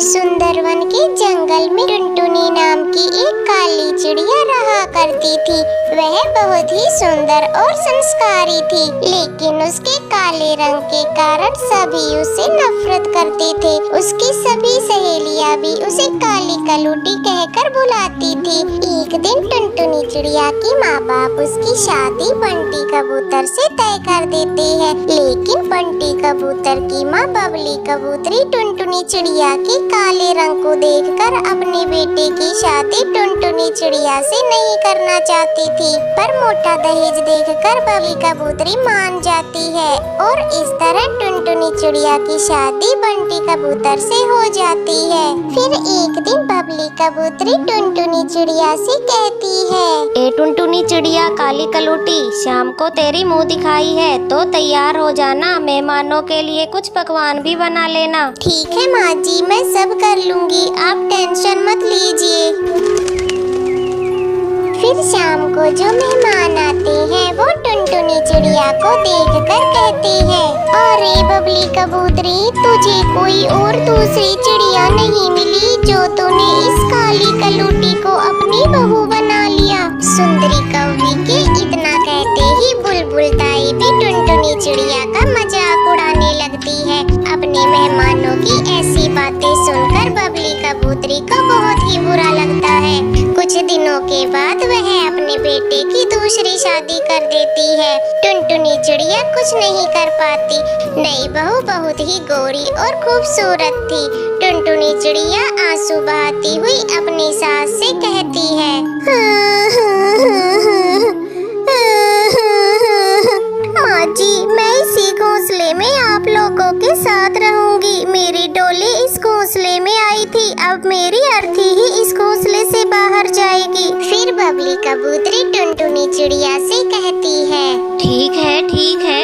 सुंदरवन के जंगल में टुनटुनी नाम की एक काली चिड़िया रहा करती थी। वह बहुत ही सुंदर और संस्कारी थी, लेकिन उसके काले रंग के कारण सभी उसे नफरत करते थे। उसकी सभी सहेलियां भी उसे काली कलूटी कहकर बुलाती थी। एक दिन टुनटुनी चिड़िया की माँ बाप उसकी शादी बंटी कबूतर से तय कर देते हैं, लेकिन बंटी कबूतर की माँ बबली कबूतरी टुनटुनी चिड़िया के काले रंग को देखकर अपने बेटे की शादी टुनटुनी चिड़िया से नहीं करना चाहती थी, पर मोटा दहेज देखकर बबली कबूतरी मान जाती है और इस तरह टुनटुनी चिड़िया की शादी बंटी कबूतर से हो जाती है। फिर एक दिन बबली कबूतरी टुनटुनी चिड़िया से कहती है, ए टुनटुनी चिड़िया काली कलूटी, शाम को तेरी मुँह दिखाई है तो तैयार हो जाना, मेहमानों के लिए कुछ पकवान भी बना लेना। ठीक है माँ जी, मैं सब कर लूँगी, आप टेंशन मत लीजिए। फिर शाम को जो मेहमान आते हैं वो टुनटुनी चिड़िया को देखकर कहते हैं, अरे बबली कबूतरी, तुझे कोई और दूसरी चिड़िया नहीं मिली जो तूने इस काली कलूटी को अपनी बहू बना लिया। सुंदरी कौवी के इतना कहते ही बुलबुल ताई भी टुनटुनी चिड़िया का मजाक उड़ाने लगती है। अपने मेहमानों की ऐसी बातें सुनकर बबली कबूतरी को बहुत ही बुरा लगता है। कुछ दिनों के बाद वह अपने बेटे की दूसरी शादी कर देती है। टुनटुनी चिड़िया कुछ नहीं कर पाती। नई बहू बहुत ही गोरी और खूबसूरत थी। टुनटुनी चिड़िया आंसू बहाती हुई अपनी सास से कहती है, माँ जी, मैं इसी घोंसले में आप लोगों के साथ रहूंगी। मेरी डोली इस घोंसले में आई थी, अब मेरी अर्थी ही इस घोंसले से बाहर जाएगी। फिर बबली कबूतरी टुनटुनी चिड़िया से कहती है, ठीक है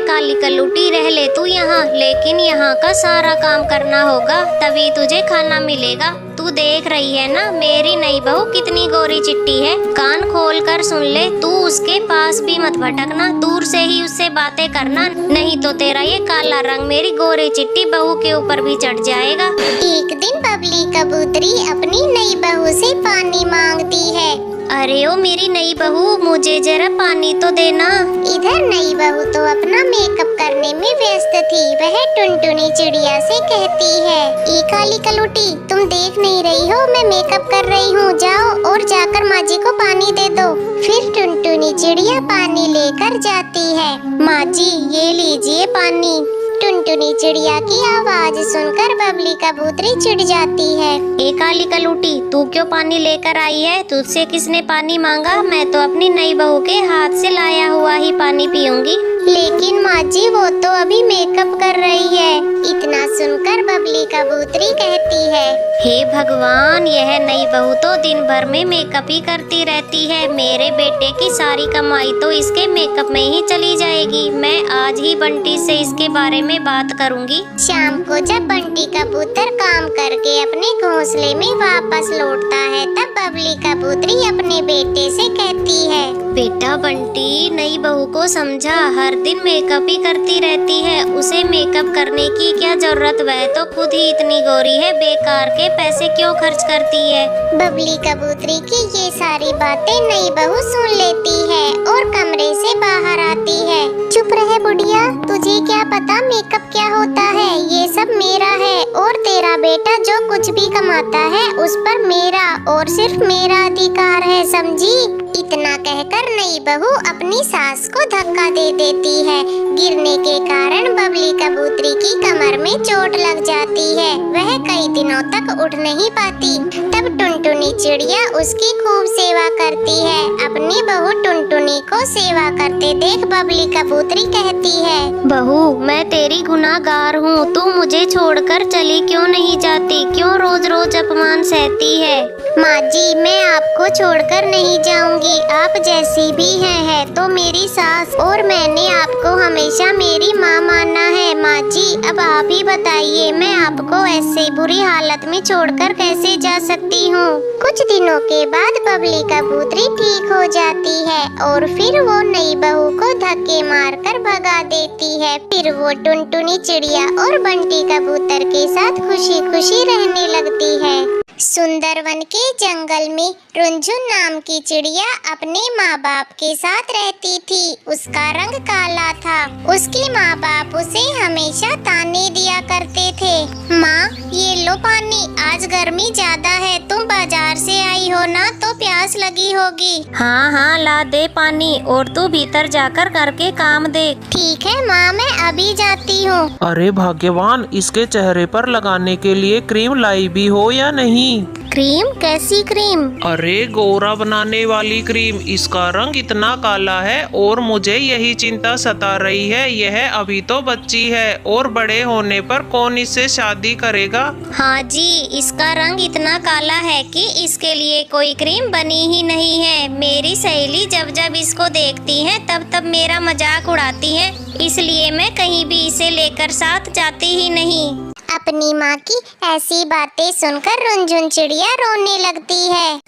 काली कलूटी, रह ले तू यहाँ, लेकिन यहाँ का सारा काम करना होगा, तभी तुझे खाना मिलेगा। तू देख रही है ना मेरी नई बहू कितनी गोरी चिट्टी है, कान खोल कर सुन ले। तू उसके पास भी मत भटकना, दूर से ही उससे बातें करना, नहीं तो तेरा ये काला रंग मेरी गोरी चिट्टी बहू के ऊपर भी चढ़ जाएगा। एक दिन बबली कबूतरी अपनी नई बहू से पानी मांगती है। अरे ओ मेरी नई बहू, मुझे जरा पानी तो देना। इधर नई बहू तो अपना मेकअप करने में व्यस्त थी। वह टुनटुनी चिड़िया से कहती है, ई काली कलूटी, तुम देख नहीं रही हो मैं मेकअप कर रही हूँ, जाओ और जाकर माँ जी को पानी दे दो। फिर टुनटुनी चिड़िया पानी लेकर जाती है। माँ जी, ये लीजिए पानी। टुनटुनी चिड़िया की आवाज सुनकर बबली कबूतरी चिढ़ जाती है। ए काली कलूटी, तू क्यों पानी लेकर आई है? तुझसे किसने पानी मांगा? मैं तो अपनी नई बहू के हाथ से लाया हुआ ही पानी पीऊंगी। लेकिन माँ जी, वो तो अभी मेकअप कर रही है। इतना सुनकर बबली कबूतरी कहती है, हे भगवान, यह नई बहू तो दिन भर में मेकअप ही करती रहती है। मेरे बेटे की सारी कमाई तो इसके मेकअप में ही चली जाएगी। मैं आज ही बंटी से इसके बारे में बात करूंगी। शाम को जब बंटी कबूतर काम करके अपने घोंसले में वापस लौटता है, तब बबली कबूतरी अपने बेटे से कहती है, बेटा बंटी, नई बहू को समझा, हर दिन मेकअप ही करती रहती है, उसे मेकअप करने की क्या जरूरत? वह तो खुद ही इतनी गोरी है, बेकार के पैसे क्यों खर्च करती है? बबली कबूतरी की ये सारी बातें नई बहू सुन लेती है और कमरे से बाहर आती है। चुप रहे बुढ़िया, तुझे क्या पता मेकअप क्या होता है? ये सब मेरा है और तेरा बेटा जो कुछ भी कमाता है उस पर मेरा और सिर्फ मेरा अधिकार है, समझी? इतना कहकर नई बहू अपनी सास को धक्का दे देती है। गिरने के कारण बबली कबूतरी की कमर में चोट लग जाती है। वह कई दिनों तक उठ नहीं पाती। तब टुनटुनी चिड़िया उसकी खूब सेवा करती है। अपनी बहू टुनटुनी को सेवा करते देख बबली कबूतरी कहती है, बहू, मैं तेरी गुनाहगार हूँ, तू मुझे छोड़कर चली क्यों नहीं जाती? क्यों रोज रोज अपमान सहती है? माँ जी, मैं आपको छोड़कर नहीं जाऊंगी। आप जैसी भी है तो मेरी सास, और मैंने आपको हमेशा मेरी माँ माना है। माँ जी, अब आप ही बताइए, मैं आपको ऐसे बुरी हालत में छोड़कर कैसे जा सकती हूँ। कुछ दिनों के बाद बबली कबूतरी ठीक हो जाती है और फिर वो नई बहू को धक्के मारकर भगा देती है। फिर वो टुनटुनी चिड़िया और बंटी कबूतर के साथ खुशी खुशी रहने लगती है। सुंदरवन के जंगल में रुनझुन नाम की चिड़िया अपने माँ बाप के साथ रहती थी। उसका रंग काला था। उसके माँ बाप उसे हमेशा ताने दिया करते थे। माँ, ये लो पानी, आज गर्मी ज्यादा है, तुम बाजार से आई हो ना, तो प्यास लगी होगी। हाँ हाँ, ला दे पानी, और तू भीतर जाकर करके काम देख। ठीक है माँ, मैं अभी जाती हूँ। अरे भाग्यवान, इसके चेहरे पर लगाने के लिए क्रीम लाई भी हो या नहीं? क्रीम? कैसी क्रीम? अरे गोरा बनाने वाली क्रीम। इसका रंग इतना काला है और मुझे यही चिंता सता रही है। यह अभी तो बच्ची है और बड़े होने पर कौन इससे शादी करेगा? हाँ जी, इसका रंग इतना काला है कि इसके लिए कोई क्रीम बनी ही नहीं है। मेरी सहेली जब जब इसको देखती है तब तब मेरा मजाक उड़ाती है, इसलिए मैं कहीं भी इसे लेकर साथ जाती ही नहीं। अपनी माँ की ऐसी बातें सुनकर रुनझुन चिड़िया रोने लगती है।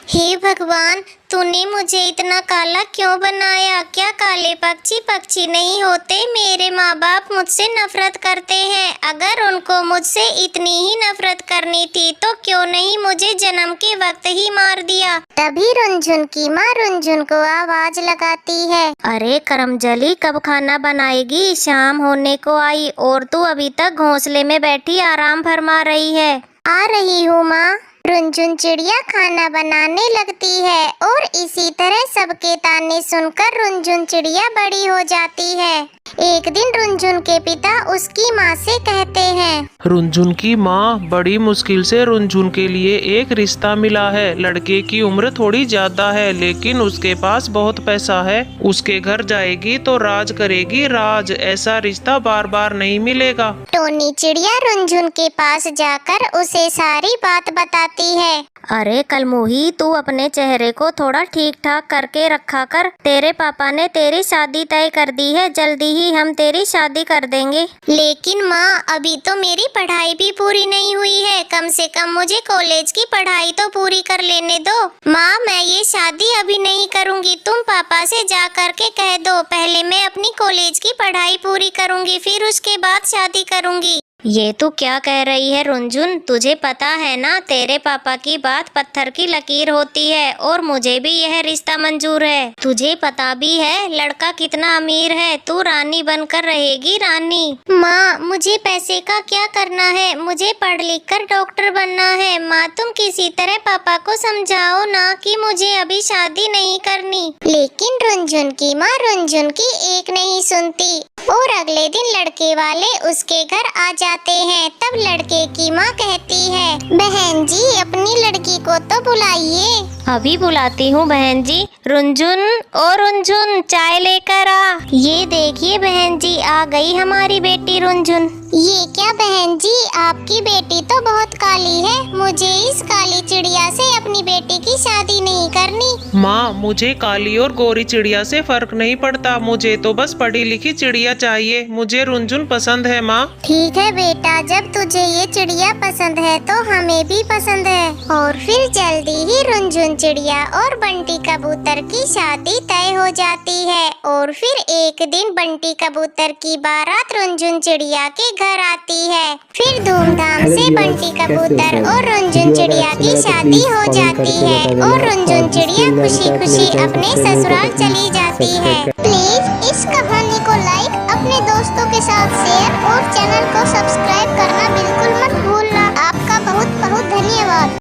हे भगवान, तूने मुझे इतना काला क्यों बनाया? क्या काले पक्षी पक्षी नहीं होते? मेरे माँ बाप मुझसे नफरत करते हैं। अगर उनको मुझसे इतनी ही नफरत करनी थी तो क्यों नहीं मुझे जन्म के वक्त ही मार दिया? तभी रुनझुन की माँ रुनझुन को आवाज लगाती है। अरे करमजली, कब खाना बनाएगी? शाम होने को आई और तू अभी तक घोंसले में बैठी आराम फरमा रही है। आ रही हूँ माँ। रुनझुन चिड़िया खाना बनाने लगती है और इसी तरह सबके ताने सुनकर रुनझुन चिड़िया बड़ी हो जाती है। एक दिन रुनझुन के पिता उसकी माँ से कहते हैं, रुनझुन की माँ, बड़ी मुश्किल से रुनझुन के लिए एक रिश्ता मिला है। लड़के की उम्र थोड़ी ज्यादा है लेकिन उसके पास बहुत पैसा है। उसके घर जाएगी तो राज करेगी राज। ऐसा रिश्ता बार बार नहीं मिलेगा। टोनी चिड़िया रुनझुन के पास जाकर उसे सारी बात बताती है। अरे कलमुही, तू अपने चेहरे को थोड़ा ठीक ठाक करके रखा कर। तेरे पापा ने तेरी शादी तय कर दी है, जल्दी ही हम तेरी शादी कर देंगे। लेकिन माँ, अभी तो मेरी पढ़ाई भी पूरी नहीं हुई है। कम से कम मुझे कॉलेज की पढ़ाई तो पूरी कर लेने दो। माँ, मैं ये शादी अभी नहीं करूँगी। तुम पापा से जा करके कह दो। पहले मैं अपनी कॉलेज की पढ़ाई पूरी करूँगी, फिर उसके बाद शादी करूँगी। ये तू क्या कह रही है रुनझुन? तुझे पता है ना, तेरे पापा की बात पत्थर की लकीर होती है और मुझे भी यह रिश्ता मंजूर है। तुझे पता भी है लड़का कितना अमीर है। तू रानी बनकर रहेगी, रानी। माँ, मुझे पैसे का क्या करना है? मुझे पढ़ लिख कर डॉक्टर बनना है। माँ, तुम किसी तरह पापा को समझाओ ना कि मुझे अभी शादी नहीं करनी। लेकिन रुनझुन की माँ रुनझुन की एक नहीं सुनती और अगले दिन लड़के वाले उसके घर आ जाते हैं। तब लड़के की माँ कहती है, बहन जी, अपनी लड़की को तो बुलाइए। अभी बुलाती हूँ बहन जी। रुनझुन, ओ रुनझुन, चाय लेकर आ। ये देखिए बहन जी, आ गई हमारी बेटी रुनझुन। ये क्या बहन जी, आपकी बेटी तो बहुत काली है। मुझे इस काली चिड़िया से अपनी बेटी की शादी नहीं करनी। माँ, मुझे काली और गोरी चिड़िया से फर्क नहीं पड़ता। मुझे तो बस पढ़ी लिखी चिड़िया चाहिए। मुझे रुनझुन पसंद है माँ। ठीक है बेटा, जब तुझे ये चिड़िया पसंद है तो हमें भी पसंद है। और फिर जल्दी ही रुनझुन चिड़िया और बंटी कबूतर की शादी तय हो जाती है। और फिर एक दिन बंटी कबूतर की बारात रुनझुन चिड़िया के घर आती है। फिर धूमधाम से बंटी कबूतर और रुनझुन चिड़िया की शादी हो जाती है और रुनझुन चिड़िया खुशी खुशी अपने ससुराल चली जाती है। प्लीज इस कहानी को लाइक, अपने दोस्तों के साथ शेयर और चैनल को सब्सक्राइब करना बिल्कुल मत भूलना। आपका बहुत बहुत धन्यवाद।